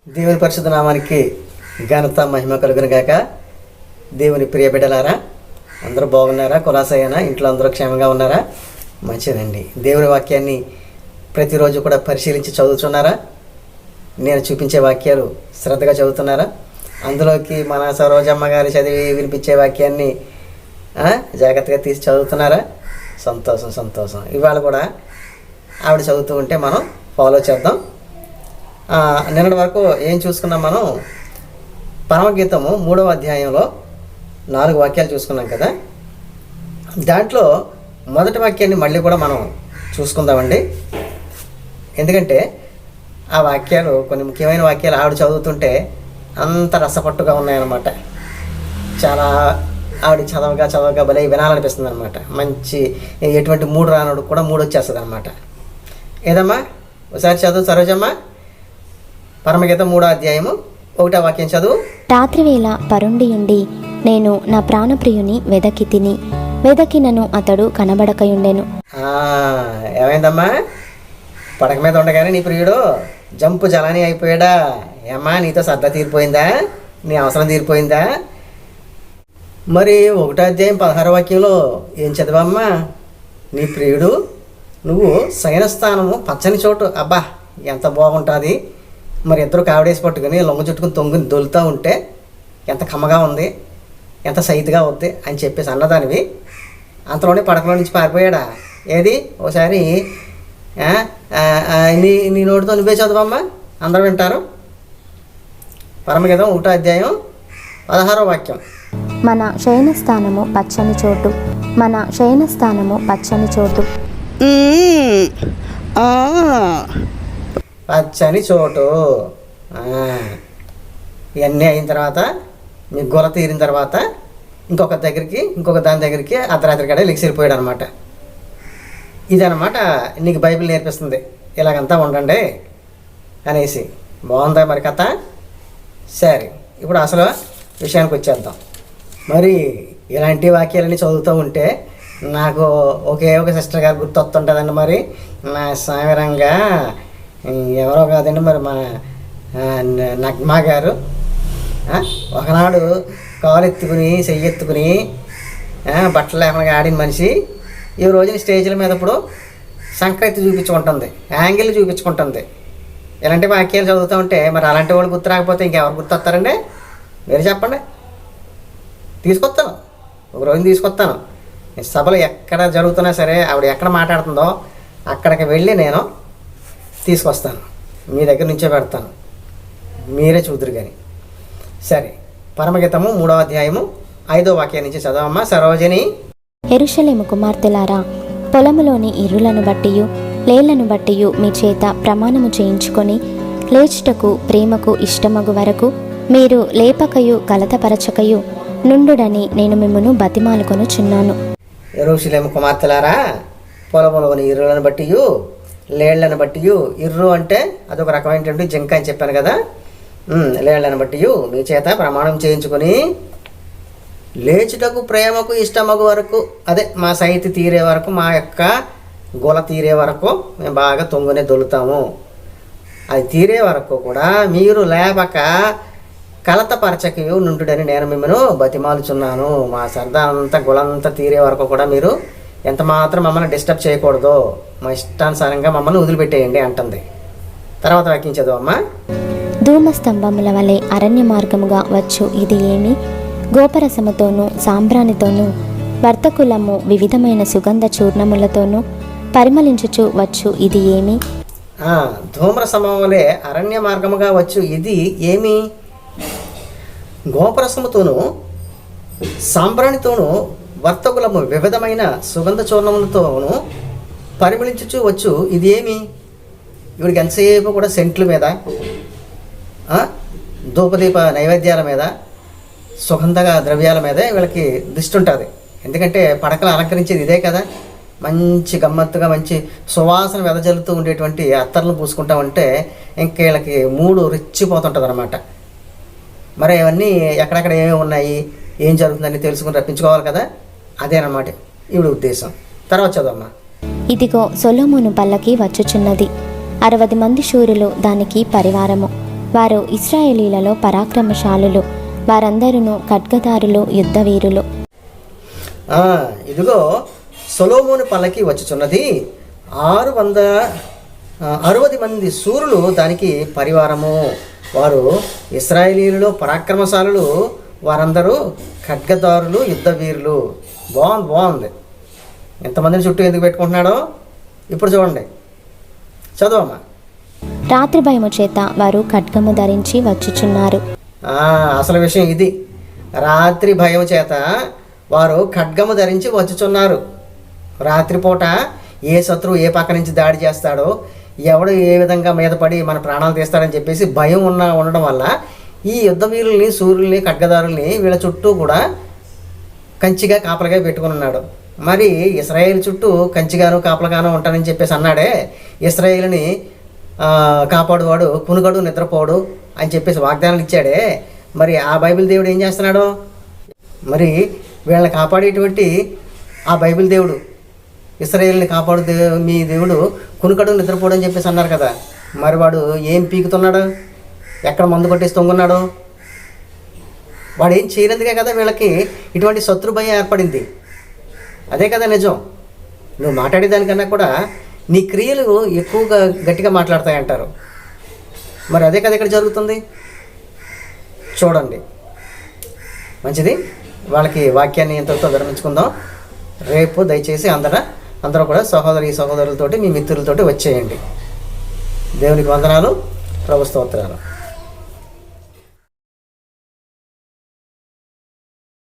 దేవుని పరిశుద్ధ నామానికి ఘనత మహిమ కలుగును గాక. దేవుని ప్రియ బిడ్డలారా, అందరూ బాగున్నారా? కులాసైనా ఇంట్లో అందరూ క్షేమంగా ఉన్నారా? మంచిదండి. దేవుని వాక్యాన్ని ప్రతిరోజు కూడా పరిశీలించి చదువుతున్నారా? నేను చూపించే వాక్యాలు శ్రద్ధగా చదువుతున్నారా? అందులోకి మన సరోజమ్మ గారు చదివి వినిపించే వాక్యాన్ని జాగ్రత్తగా తీసి చదువుతున్నారా? సంతోషం సంతోషం. ఇవాళ కూడా ఆవిడ చదువుతూ ఉంటే మనం ఫాలో చేద్దాం. నిన్నటి వరకు ఏం చూసుకున్నాం మనం? పరమగీతము 3వ అధ్యాయంలో 4 వాక్యాలు చూసుకున్నాం కదా. దాంట్లో మొదటి వాక్యాన్ని మళ్ళీ కూడా మనం చూసుకుందామండి. ఎందుకంటే ఆ వాక్యాలు కొన్ని ముఖ్యమైన వాక్యాలు ఆవిడ చదువుతుంటే అంత రసపట్టుగా ఉన్నాయన్నమాట. చాలా ఆవిడ చదవగా భలే వినాలనిపిస్తుంది అనమాట. మంచి ఎటువంటి మూడు రానుడు కూడా మూడు వచ్చేస్తుంది అనమాట. ఏదమ్మా ఒకసారి చదువు సరోజమ్మ. పరమగీతం 3వ అధ్యాయము 1వ వాక్యం చదువు. రాత్రివేళ పరుండియుండి నేను నా ప్రాణప్రియుని వెదకినను అతడు కనబడకయుండెను. ఏమైందమ్మా? పడక మీద ఉండగానే నీ ప్రియుడు జంపు జలాని అయిపోయాడా? ఏమ్మా, నీతో సర్దా తీరిపోయిందా? నీ అవసరం తీరిపోయిందా? మరి 1వ అధ్యాయం 16వ వాక్యంలో ఏం చదివమ్మా? నీ ప్రియుడు నువ్వు శయన స్థానము పచ్చని చోటు. అబ్బా ఎంత బాగుంటుంది. మరి ఇద్దరు కావిడేసి పట్టుకుని లొంగ చుట్టుకుని తొంగుని దొలుతూ ఉంటే ఎంత కమ్మగా ఉంది, ఎంత సైతుగా ఉంది అని చెప్పేసి అన్నదానివి అంతలోనే పడకలో నుంచి పారిపోయాడా? ఏది ఒకసారి నీ నోటితో నువ్వే చదువమ్మా, అందరూ వింటారు. పరమగీతం 1వ అధ్యాయం 16వ వాక్యం. మన శయనస్థానము పచ్చని చోటు. పచ్చని చోటు. ఇవన్నీ అయిన తర్వాత మీ గొల తీరిన తర్వాత ఇంకొక దాని దగ్గరికి అర్ధరాత్రి గడే లెగిసిపోయాడు అనమాట. ఇదనమాట నీకు బైబిల్ నేర్పిస్తుంది. ఇలాగంతా ఉండండి అనేసి. బాగుందా మరి కథ? సరే, ఇప్పుడు అసలు విషయానికి వచ్చేద్దాం. మరి ఇలాంటి వాక్యాలన్నీ చదువుతూ ఉంటే నాకు ఒక సిస్టర్ గారు గుర్తొస్తుంటుందండి. మరి నా సాగరంగా ఎవరో కాదండి, మరి మా నగ్మా గారు ఒకనాడు కాలు ఎత్తుకుని చెయ్యెత్తుకుని బట్టలు లేకుండా ఆడిన మనిషి ఈ రోజున స్టేజ్ల మీద ఇప్పుడు సంక్రాంతి చూపించుకుంటుంది, యాంగిల్ చూపించుకుంటుంది. ఇలాంటి వాక్యాలు చదువుతూ ఉంటే మరి అలాంటి వాళ్ళు గుర్తు రాకపోతే ఇంకెవరు గుర్తొస్తారండి? మీరు చెప్పండి. తీసుకొస్తాను, ఒక రోజున తీసుకొస్తాను. సభలు ఎక్కడ జరుగుతున్నా సరే ఆవిడ ఎక్కడ మాట్లాడుతుందో అక్కడికి వెళ్ళి నేను తీసుకొస్తాను, మీ దగ్గర నుంచే పెడతాను, మీరే చూదురు కానీ. సరే, పరమగీతము 3వ అధ్యాయము 5వ వాక్యం నుంచి చదవమ్మా సరోజిని. యెరూషలేము కుమార్తెలారా, పొలములోని ఇర్రులను బట్టియు లేళ్లను బట్టియు మీ చేత ప్రమాణము చేయించుకొని లేచుటకు ప్రేమకు ఇష్టమగు వరకు మీరు లేపకయు కలతపరచకయు నుండుడని నేను మిమ్మును బతిమాలుకొనుచున్నాను. యెరూషలేము కుమార్తెలారా, పొలములోని ఇర్రులను బట్టియు లేళ్లను బట్టియు. ఇర్రు అంటే అదొక రకమైనటువంటి జింక అని చెప్పాను కదా. లేళ్లను బట్టియు మీ చేత ప్రమాణం చేయించుకొని లేచుటకు ప్రేమకు ఇష్టమగు వరకు, అదే మా సైతి తీరే వరకు, మా యొక్క గొల తీరే వరకు మేము బాగా తొంగునే దొలుతాము. అది తీరే వరకు కూడా మీరు లేపక కలతపరచకయు నుండుడని నేను మిమ్మల్ని బతిమాలుచున్నాను. మా సరదా అంతా గొలంతా తీరే వరకు కూడా మీరు ఎంత మాత్రం మమ్మల్ని డిస్టర్బ్ చేయకూడదు, మా ఇష్టానుసారంగా మమ్మల్ని వదిలిపెట్టేయండి అంటుంది. తర్వాత వాక్యించదు అమ్మా. ధూమస్తంభముల వలె అరణ్య మార్గముగా వచ్చు ఇది ఏమి? గోపరసముతోనూ సాంబ్రాణితోనూ వర్తకులము వివిధమైన సుగంధ చూర్ణములతోనూ పరిమళించుచు వచ్చు ఇది ఏమి? ధూమ్రసమం వలె అరణ్య మార్గముగా వచ్చు ఇది ఏమి? గోపరసముతోనూ సాంబ్రాణితోనూ వర్తకులము వివిధమైన సుగంధ చూర్ణములతోనూ పరిమళించుచు వచ్చు ఇది ఏమి? ఇవిడికి ఎంతసేపు కూడా సెంట్ల మీద, ధూపదీప నైవేద్యాల మీద, సుగంధగా ద్రవ్యాల మీదే వీళ్ళకి దృష్టి ఉంటుంది. ఎందుకంటే పడకలు అలంకరించేది ఇదే కదా. మంచి గమ్మత్తుగా మంచి సువాసన వెదజల్లుతూ ఉండేటువంటి అత్తర్లు పూసుకుంటా ఉంటే ఇంక వీళ్ళకి మూడు రెచ్చిపోతుంటుంది అనమాట. మరి అవన్నీ ఎక్కడెక్కడ ఏమేమి ఉన్నాయి, ఏం జరుగుతుందని తెలుసుకుని రప్పించుకోవాలి కదా. అదేనమాట ఈవిడ ఉద్దేశం. తర్వాత చదవమ్మా. ఇదిగో సొలొమోను పల్లకి వచ్చుచున్నది, 60 మంది శూరులు దానికి పరివారము. వారు ఇశ్రాయేలీలలో పరాక్రమశాలులు, వారందరూ ఖడ్గదారులు, యుద్ధవీరులు. ఇదిగో సొలొమోను పల్లకి వచ్చుచున్నది, 660 మంది శూరులు దానికి పరివారము. వారు ఇశ్రాయేలీలలో పరాక్రమశాలులు, వారందరూ ఖడ్గదారులు, యుద్ధవీరులు. బాగుంది. ఎంతమందిని చుట్టూ ఎందుకు పెట్టుకుంటున్నాడో ఇప్పుడు చూడండి, చదవమ్మా. రాత్రి భయము చేత వారు ఖడ్గము ధరించి వచ్చుచున్నారు. అసలు విషయం ఇది. రాత్రి భయం చేత వారు ఖడ్గము ధరించి వచ్చుచున్నారు. రాత్రిపూట ఏ శత్రువు ఏ పక్క నుంచి దాడి చేస్తాడో, ఎవడు ఏ విధంగా మీద పడి మన ప్రాణాలు తీస్తాడని చెప్పేసి భయం ఉండడం వల్ల ఈ యుద్ధ వీరుల్ని, సూర్యుల్ని, ఖడ్గదారుల్ని వీళ్ళ చుట్టూ కూడా కంచిగా కాపలగా పెట్టుకుని ఉన్నాడు. మరి ఇశ్రాయేల్ చుట్టూ కంచిగాను కాపలగాను ఉంటానని చెప్పేసి అన్నాడే. ఇశ్రాయేల్ని కాపాడువాడు కునుగడు నిద్రపోడు అని చెప్పేసి వాగ్దానాలు ఇచ్చాడే. మరి ఆ బైబిల్ దేవుడు ఏం చేస్తున్నాడు? మరి వీళ్ళని కాపాడేటువంటి ఆ బైబిల్ దేవుడు, ఇశ్రాయేల్ని కాపాడు మీ దేవుడు కునుకడు నిద్రపోడు అని చెప్పేసి అన్నారు కదా. మరి వాడు ఏం పీకుతున్నాడు? ఎక్కడ మందు కొట్టేసి తొంగున్నాడు? వాడు ఏం చేయనందుకే కదా వీళ్ళకి ఇటువంటి శత్రు భయం ఏర్పడింది. అదే కదా నిజం. నువ్వు మాట్లాడేదానికన్నా కూడా నీ క్రియలు ఎక్కువగా గట్టిగా మాట్లాడతాయంటారు. మరి అదే కదా ఇక్కడ జరుగుతుంది. చూడండి, మంచిది. వాళ్ళకి వాక్యాన్ని ఇంతటితో విరమించుకుందాం. రేపు దయచేసి అందరూ కూడా సహోదరులతోటి, మీ మిత్రులతోటి వచ్చేయండి. దేవునికి వందనాలు, ప్రభు స్తోత్రాలు.